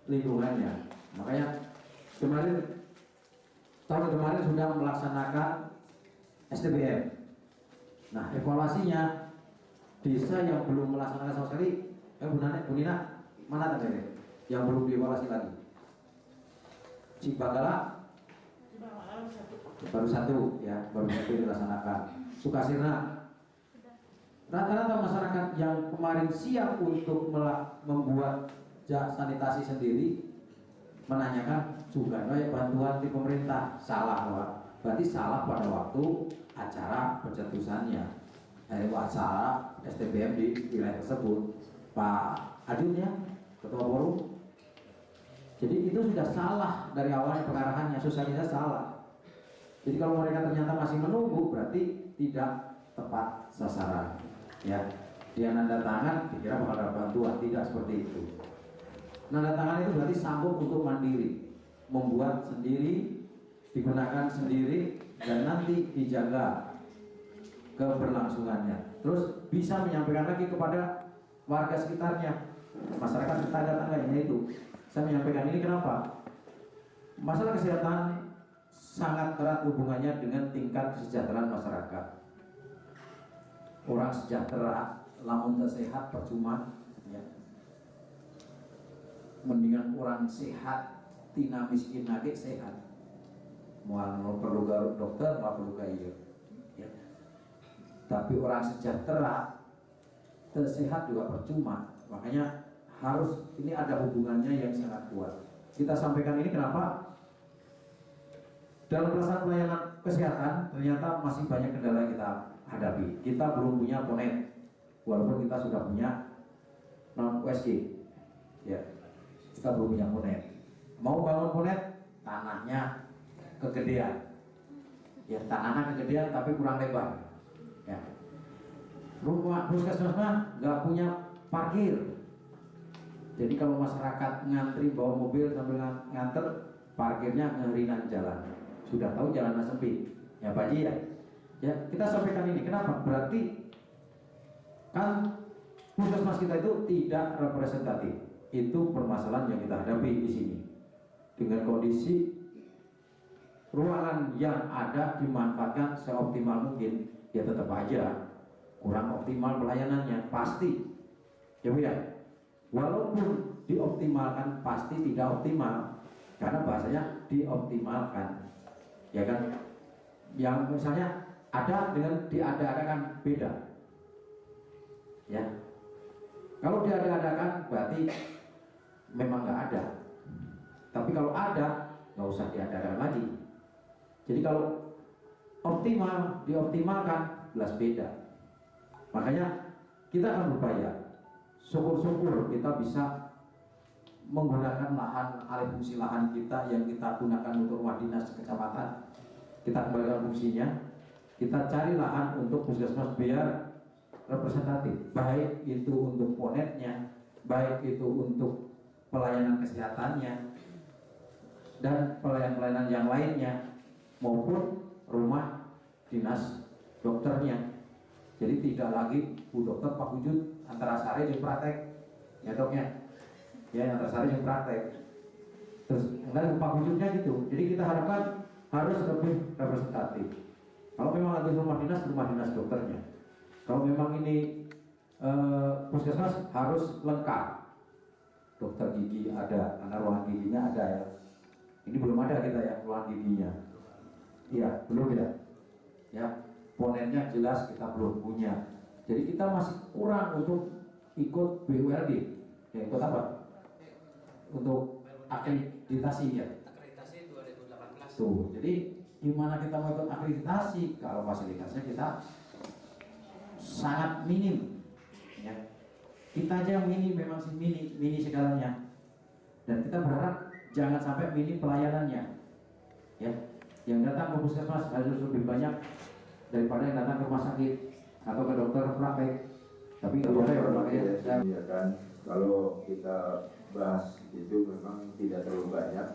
lingkungannya. Makanya tahun kemarin sudah melaksanakan STBM. Nah, evaluasinya desa yang belum melaksanakan sama sekali, Bu Nina, mana tadi yang belum dievaluasi lagi? Cipanggala baru satu dilaksanakan. Sukasirna, rata-rata masyarakat yang kemarin siap untuk membuat sanitasi sendiri menanyakan juga bantuan di pemerintah. Salah, Pak. Berarti salah pada waktu acara pencetusannya, acara STBM di wilayah tersebut. Pak Adun ya, Ketua Forum. Jadi itu sudah salah dari awalnya pengarahannya, sosialisasi salah. Jadi kalau mereka ternyata masih menunggu, berarti tidak tepat sasaran. Ya, dia nanda tangan, dikira bakal ada bantuan, tidak seperti itu. Nanda tangan itu berarti sanggup untuk mandiri, membuat sendiri, digunakan sendiri, dan nanti dijaga keberlangsungannya. Terus bisa menyampaikan lagi kepada warga sekitarnya, masyarakat tetangga-tangganya itu. Saya menyampaikan ini kenapa? Masalah kesehatan sangat erat hubungannya dengan tingkat kesejahteraan masyarakat. Orang sejahtera, lamun tak sehat percuma. Ya. Mendingan orang sehat, tina miskin lagi sehat. Mau perlu garuk dokter, mau perlu kayu. Ya. Tapi orang sejahtera, tersehat juga percuma. Makanya harus ini ada hubungannya yang sangat kuat. Kita sampaikan ini kenapa? Dalam pelaksanaan pelayanan kesehatan ternyata masih banyak kendala yang kita hadapi. Kita belum punya ponet, walaupun kita sudah punya non USG. Ya, kita belum punya ponet. Mau bangun ponet, tanahnya kegedean. Ya, tanahnya kegedean tapi kurang lebar. Ya. Rumah puskesmas nggak punya parkir. Jadi kalau masyarakat ngantri bawa mobil sambil nganter, parkirnya ngerinan jalan. Sudah tahu jalannya sempit, ya Pak Haji ya. Ya kita sampaikan ini. Kenapa? Berarti kan puskesmas kita itu tidak representatif. Itu permasalahan yang kita hadapi di sini. Dengan kondisi ruangan yang ada dimanfaatkan seoptimal mungkin, ya tetap aja kurang optimal pelayanannya pasti. Ya Bu ya. Walaupun dioptimalkan pasti tidak optimal, karena bahasanya dioptimalkan, ya kan? Yang misalnya ada dengan diada-adakan beda, ya. Kalau diada-adakan berarti memang nggak ada, tapi kalau ada nggak usah diada-adakan lagi. Jadi kalau optimal dioptimalkan jelas beda. Makanya kita akan berupaya. Syukur-syukur kita bisa menggunakan lahan alih fungsi lahan kita yang kita gunakan untuk rumah dinas kecamatan, kita kembalikan fungsinya, kita cari lahan untuk puskesmas biar representatif, baik itu untuk ponetnya, baik itu untuk pelayanan kesehatannya dan pelayanan-pelayanan yang lainnya, maupun rumah dinas dokternya. Jadi tidak lagi Bu Dokter Pak Wujud antara sari dan praktek, ya dok ya antara sari dan praktek. Terus kemudian Pak Wujudnya gitu. Jadi kita harapkan harus lebih representatif. Kalau memang ada rumah dinas dokternya. Kalau memang ini puskesmas harus lengkap. Dokter gigi ada, karena ruangan giginya ada ya. Ini belum ada kita ya ruangan giginya. Iya belum ya. Ya. Ponennya jelas kita belum punya. Jadi kita masih kurang untuk ikut BULD. Ya ikut apa? Untuk akreditasi ya. Akreditasi 2018. Tuh, jadi gimana kita mau ikut akreditasi kalau fasilitasnya kita sangat minim. Ya. Kita aja minim, memang sih mini segalanya. Dan kita berharap jangan sampai minim pelayanannya. Ya, yang datang ke puskesmas harus lebih banyak daripada yang datang ke rumah sakit atau ke dokter praktek. Tapi nggak boleh ya kan, kalau kita bahas itu memang tidak terlalu banyak,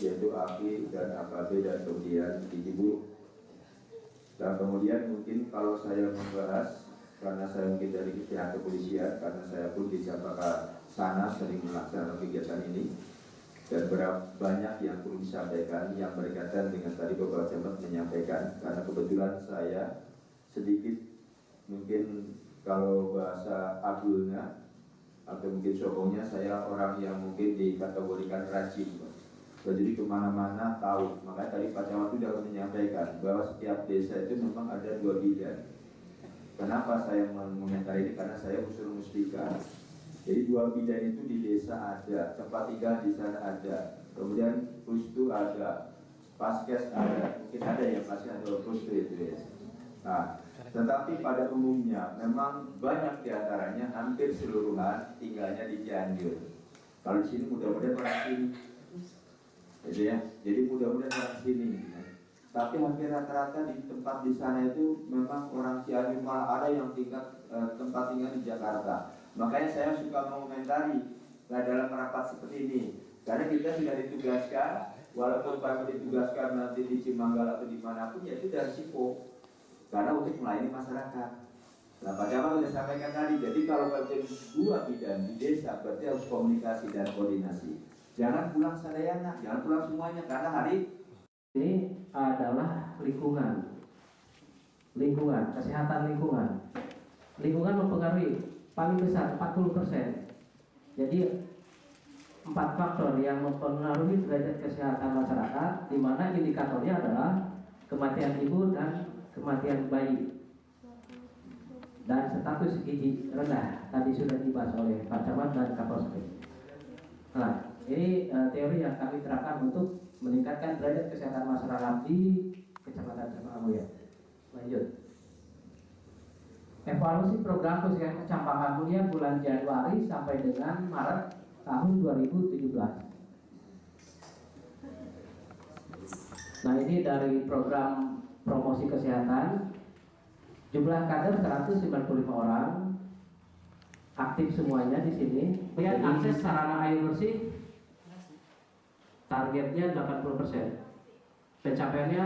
yaitu AKI dan AKB dan kemudian gizi buruk. Dan kemudian mungkin kalau saya membahas, karena saya mungkin dari pihak kepolisian, karena saya pun di Jakarta sana sering melaksanakan kegiatan ini, dan banyak yang perlu disampaikan yang berkaitan dengan tadi Bapak Camat menyampaikan, karena kebetulan saya sedikit mungkin kalau bahasa Abdulnya atau mungkin sokongnya, saya orang yang mungkin dikategorikan rajin, Pak. Jadi kemana-mana tahu. Makanya tadi Pak Camat sudah menyampaikan bahwa setiap desa itu memang ada 2 bidan. Kenapa saya mengomentari ini? Karena saya unsur mustika. Jadi 2 bidan itu di desa ada, tempat tinggal di sana ada, kemudian pustu ada, paskes ada, mungkin ada yang masih ada pustu itu ya. Nah, tetapi pada umumnya memang banyak diantaranya, hampir seluruhan tinggalnya di Cianjur. Kalau di sini mudah-mudahan orang sini, gitu ya. Jadi mudah-mudahan orang sini. Tapi hampir rata-rata di tempat di sana itu memang orang Cianjur, malah ada yang tempat tinggal di Jakarta. Makanya saya suka mengomentari dalam rapat seperti ini, karena kita sudah ditugaskan, walaupun kami ditugaskan nanti di Cimanggal atau dimanapun, ya itu dari risiko, karena untuk melayani masyarakat. Nah, Pak Camat sudah sampaikan tadi, jadi kalau bagian 2 bidan di desa, berarti harus komunikasi dan koordinasi. Jangan pulang sadayana, jangan pulang semuanya, karena hari ini adalah lingkungan, kesehatan lingkungan. Lingkungan mempengaruhi paling besar 40%. Jadi 4 faktor yang mempengaruhi derajat kesehatan masyarakat, di mana indikatornya adalah kematian ibu dan kematian bayi dan status gizi rendah. Tadi sudah dibahas oleh Pak Camat dan Kapolsek. Nah, ini teori yang kami terapkan untuk meningkatkan derajat kesehatan masyarakat di Kecamatan Cempaka. Lanjut. Evaluasi program kesehatan Cempaka Mulia bulan Januari sampai dengan Maret tahun 2017. Nah, ini dari program promosi kesehatan. Jumlah kader 195 orang, aktif semuanya di sini. Kemudian akses sarana air bersih targetnya 80%. Pencapaiannya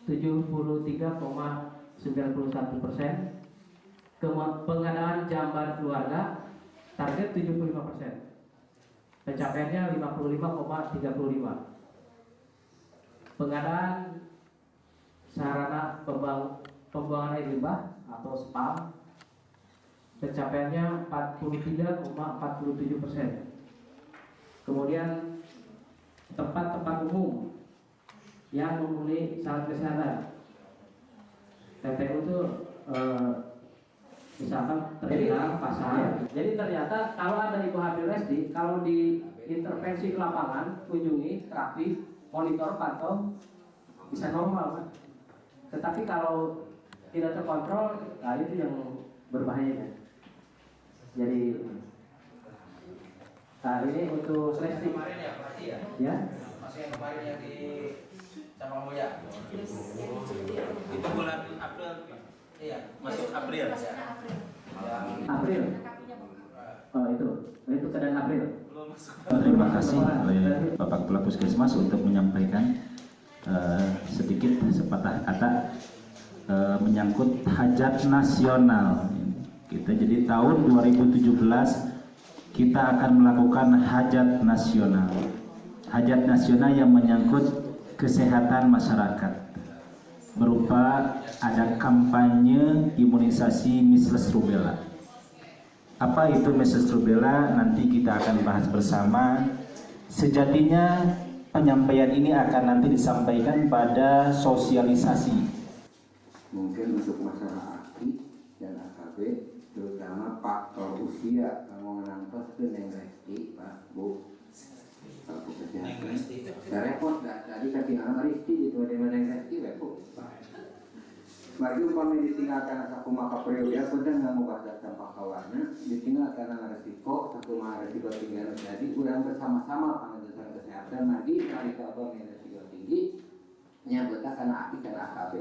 73,91%. Pengadaan jamban keluarga target 75%. Pencapaiannya 55,35. Pengadaan sarana pembuangan air limbah atau SPAM pencapaiannya 43,47%. Kemudian tempat-tempat umum yang memenuhi syarat kesehatan, TPU itu misalkan terminal, pasar. Jadi ternyata kalau ada ibu hamil resti, kalau di intervensi ke lapangan, kunjungi, terapi, monitor, pantau, bisa normal kan. Tetapi kalau tidak terkontrol, nah itu yang berbahaya. Jadi, nah ini untuk resti. Kemarin ya, berarti ya? Ya. Masih yang kemarin yang di Cempaka Mulia. Itu bulan April. Iya, masuk April. Masuknya April. April. Oh itu keadaan April. Terima kasih oleh Bapak Kepala Puskesmas untuk menyampaikan sedikit sepatah kata menyangkut hajat nasional. Kita jadi tahun 2017 kita akan melakukan hajat nasional. Hajat nasional yang menyangkut kesehatan masyarakat. Berupa ada kampanye imunisasi measles rubella. Apa itu measles rubella? Nanti kita akan bahas bersama. Sejatinya penyampaian ini akan nanti disampaikan pada sosialisasi. Mungkin untuk masalah AKI dan AKB, terutama faktor usia, kamu menangkap itu Neng Resti, Pak, Bu. Kalau kesehatan, saya repot dah. Tadi ketinggalan Resti itu ada Neng Resti, repot. Bagi umpamanya ditinggalkan satu maka periode, aku dan nggak mau bahas tanpa kawannya, ditinggalkan karena resiko, satu maka resiko tinggi terjadi, ulang bersama-sama pengajaran kesehatan lagi, kali kalau resiko tinggi, nyabutnya karena AKI dan AKB.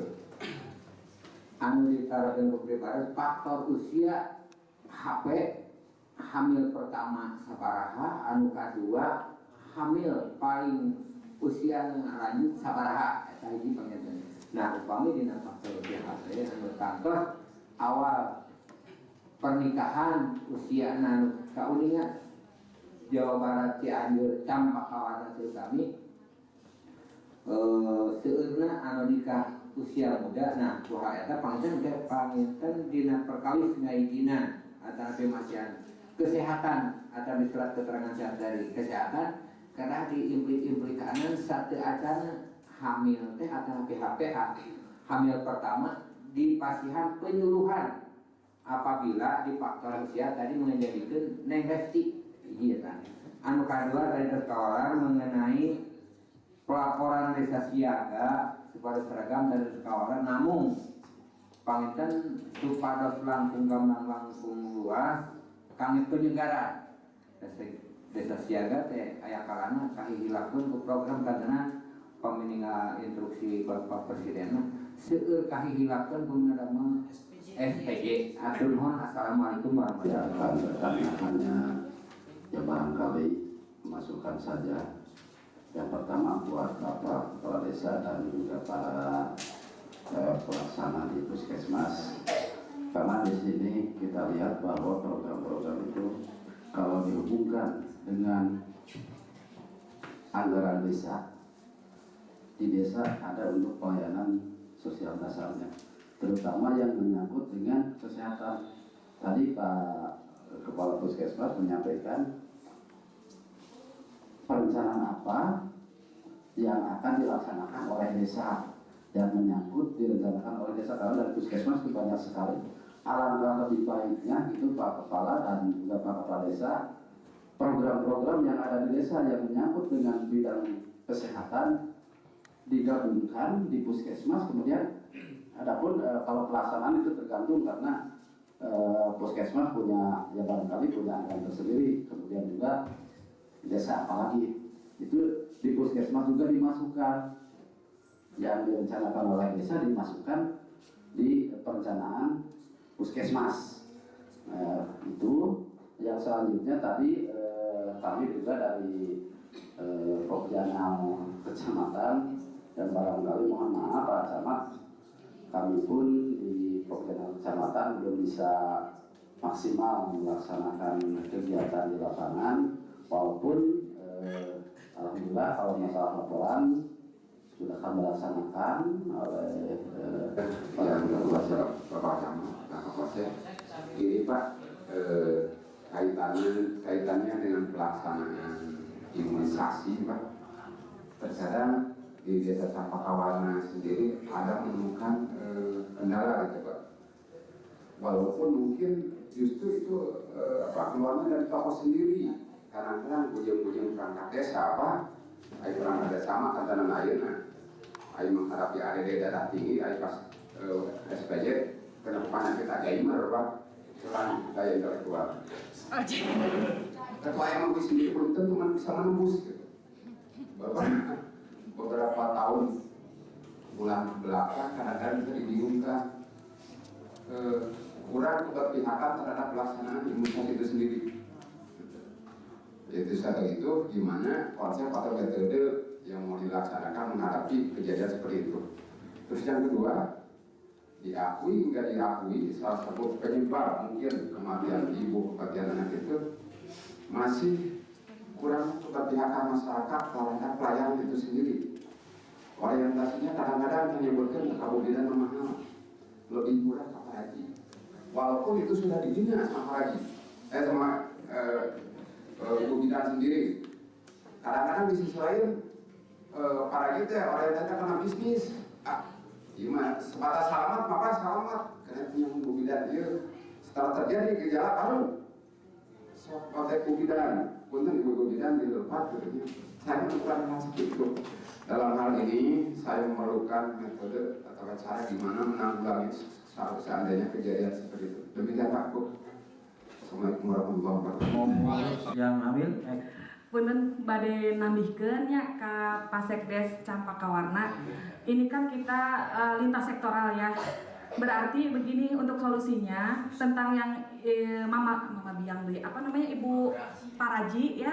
Anu ditaruhkan kepribadian faktor usia, HP, hamil pertama sabaraha, anu kedua hamil paling usia yang lanjut sabaraha, ini pengertian. Nah, upami dina faktor usia HP anu kantor awal pernikahan usia anu kauningan Jawa Barat Cianjur Campakawarna teu kami seueurna anu nikah usia muda. Nah kumaha eta panginten dina perkawis ngaijina atau pemasian kesehatan atau surat keterangan sehat dari kesehatan karena diimplikasikan satu acan hamil teh atau PHPH hamil pertama di pasihan penyuluhan apabila di faktor usia tadi menjadikan Neng Resti iya kan. Anu kedua dari Kawalan mengenai pelaporan desa siaga supaya seragam dari Kawalan namun panginten supados langkung gamblang langkung luas kami penyegaran desa siaga teh aya kalana kahihilakeun ku program kadana pamininga instruksi Bapak Presiden seueur kahihilakeun ku nadama SPG. Atur nuhun. Assalamualaikum warahmatullahi wabarakatuh. Hanya ya barangkali masukan saja. Yang pertama buat Bapak Kepala Desa dan juga para pelaksana di Puskesmas. Karena di sini kita lihat bahwa program-program itu kalau dihubungkan dengan anggaran desa, di desa ada untuk pelayanan sosial dasarnya, terutama yang menyangkut dengan kesehatan. Tadi Pak Kepala Puskesmas menyampaikan perencanaan apa yang akan dilaksanakan oleh desa dan menyangkut direncanakan oleh desa, karena dari Puskesmas itu banyak sekali. Alangkah lebih baiknya itu Pak Kepala dan juga Pak Kepala Desa, program-program yang ada di desa yang menyangkut dengan bidang kesehatan digabungkan di Puskesmas. Kemudian adapun kalau pelaksanaan itu tergantung karena Puskesmas punya ya barangkali punya anggaran tersendiri. Kemudian juga desa apalagi itu di Puskesmas juga dimasukkan yang direncanakan oleh desa dimasukkan di perencanaan Puskesmas. Itu yang selanjutnya tadi kami juga dari Pokjanal Kecamatan dan barangkali mohon maaf Pak Camat, kami pun di Pokjanal Kecamatan belum bisa maksimal melaksanakan kegiatan di lapangan, walaupun alhamdulillah kalau masalah laporan sudah kami laksanakan oleh yang kedua Bapak Camat ini Pak, kaitannya dengan pelaksanaan imunisasi Pak. Terkadang di desa Campakawarna sendiri ada menemukan kendala gitu Pak. Walaupun mungkin justru itu keluarnya dari tokoh sendiri. Kadang-kadang ujung-ujung perangkat desa apa? Ayo perangkat desa mah kantanan ayeuna. Ayo menghadapi ADD darah tinggi, ayo pas SPJ kena penyakit Alzheimer Pak. Selain daya intelektual. Ketua MUI sendiri belum tentu bisa menembus gitu. Beberapa tahun bulan belakang kadang-kadang bisa dibingungkan kurang keberpihakan terhadap pelaksanaan imunisasi itu sendiri. Itu satu itu gimana konsep atau metode yang mau dilaksanakan menghadapi kejadian seperti itu. Terus yang kedua, diakui nggak diakui salah satu penyebab mungkin kematian ibu, kematian anak itu masih kurang keberpihakan masyarakat terhadap pelayanan itu sendiri. Orientasinya kadang-kadang menyebutkan kabupaten mahal, lebih murah ke Paraji. Walaupun itu sudah dibina sama Paraji, sama Ibu Bidan sendiri. Kadang-kadang di sisi lain Paraji itu orientasinya karena bisnis. Gimana? Sebatas selamat, maka selamat. Karena punya Ibu Bidan dia setelah terjadi gejala baru. Pakai Ibu Bidan, punten Ibu Bidan dilepas gitu. Saya melakukan hal seperti itu. Dalam hal ini saya memerlukan metode atau cara gimana menanggulangi seandainya kejadian seperti itu. Demikian Pak Bu. Assalamualaikum warahmatullahi wabarakatuh. Yang ambil punten bade nambihkeun nya ka Pasekdes Campakawarna. Ini kan kita lintas sektoral ya. Berarti begini untuk solusinya tentang yang Mama Biang deui apa namanya Ibu Paraji ya.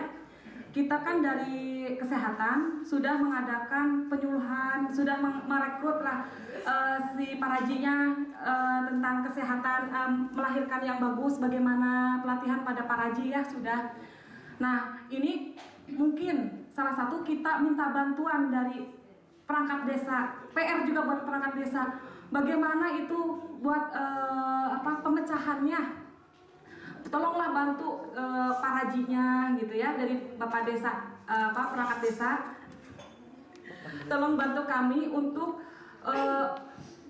Kita kan dari kesehatan sudah mengadakan penyuluhan, sudah merekrut lah si Parajinya tentang kesehatan melahirkan yang bagus, bagaimana pelatihan pada Paraji ya sudah. Nah, ini mungkin salah satu kita minta bantuan dari perangkat desa, PR juga buat perangkat desa. Bagaimana itu buat pemecahannya? Tolonglah bantu parajinya gitu ya, dari Bapak Desa, perangkat desa. Tolong bantu kami untuk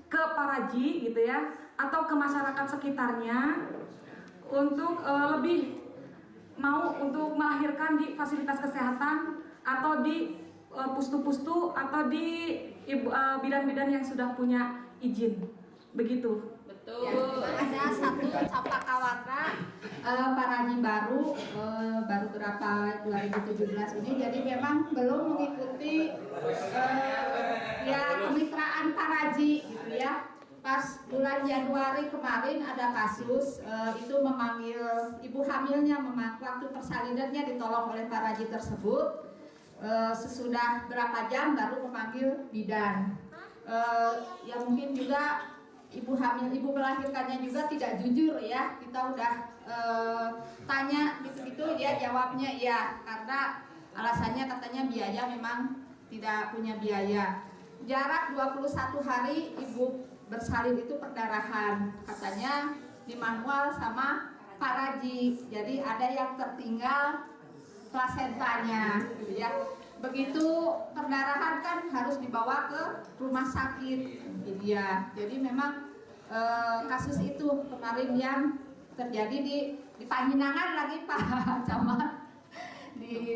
ke paraji gitu ya, atau ke masyarakat sekitarnya untuk lebih mau untuk melahirkan di fasilitas kesehatan atau di pustu-pustu atau di bidan-bidan yang sudah punya izin, begitu. Ya, ada satu Campaka Warna paraji baru berapa 2017 ini, jadi memang belum mengikuti ya kemitraan paraji gitu ya. Pas bulan Januari kemarin ada kasus itu memanggil ibu hamilnya, waktu persalinannya ditolong oleh paraji tersebut. Sesudah berapa jam baru memanggil bidan. Ya mungkin juga ibu hamil, ibu melahirkannya juga tidak jujur ya. Kita udah tanya gitu-gitu, ya jawabnya iya, karena alasannya katanya biaya, memang tidak punya biaya. Jarak 21 hari ibu bersalin itu perdarahan, katanya di manual sama paraji. Jadi ada yang tertinggal plasentanya gitu ya. Begitu perdarahan kan harus dibawa ke rumah sakit gitu ya. Jadi memang kasus itu kemarin yang terjadi di Panjenengan lagi Pak Camat di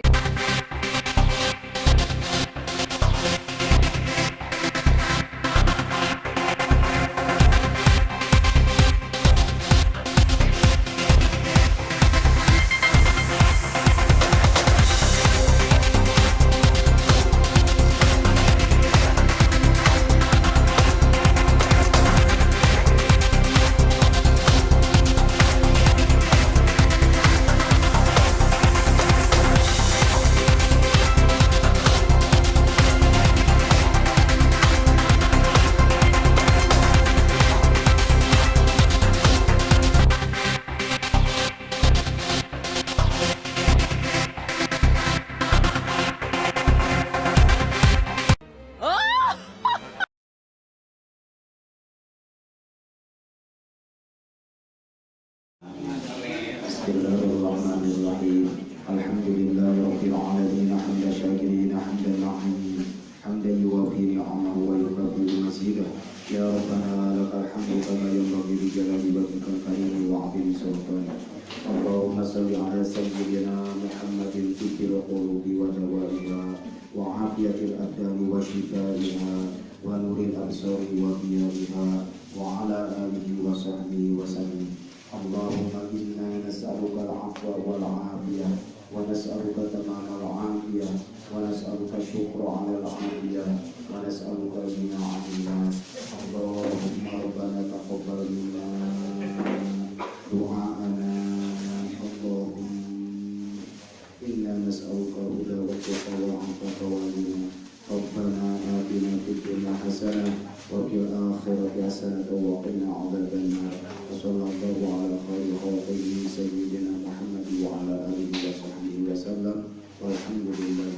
Bismillahirrahmanirrahim. Alhamdulillahirabbil alamin, hamdan syakirin, hamdan na'imin, hamdan yuwafi ni'amahu wa yukafi'u mazidah. Ya Rabbana lakal hamdu kama yanbaghi li jalali wajhikal karim wa 'azimi sultanik. Allahumma shalli ala sayyidina Muhammadin tibbil qulubi wa dawaiha wa 'afiyatil abdani wa shifaiha wa nuril absari wa diyariha wa ala alihi wa sahbihi wa sallim. Allahumma inna nas'aluka al-'afwa wal-'afiyah wa nas'aluka tamamal 'afiyah wa nas'aluka syukra 'ala al-'afiyah wa nas'aluka ghina 'anil nas. Allahumma rabbana taqabbal minna du'a'ana. Allahumma inna nas'aluka huda wa tuqa wa 'afwa wa ghina. Rabbana atina fid dunya hasanah wa fil akhirati hasanah wa qina 'adzaban nar. Sallallahu ala khairi khalqihi sayyidina Muhammad wa ala alihi wa sahbihi wa sallam. Walhamdulillahi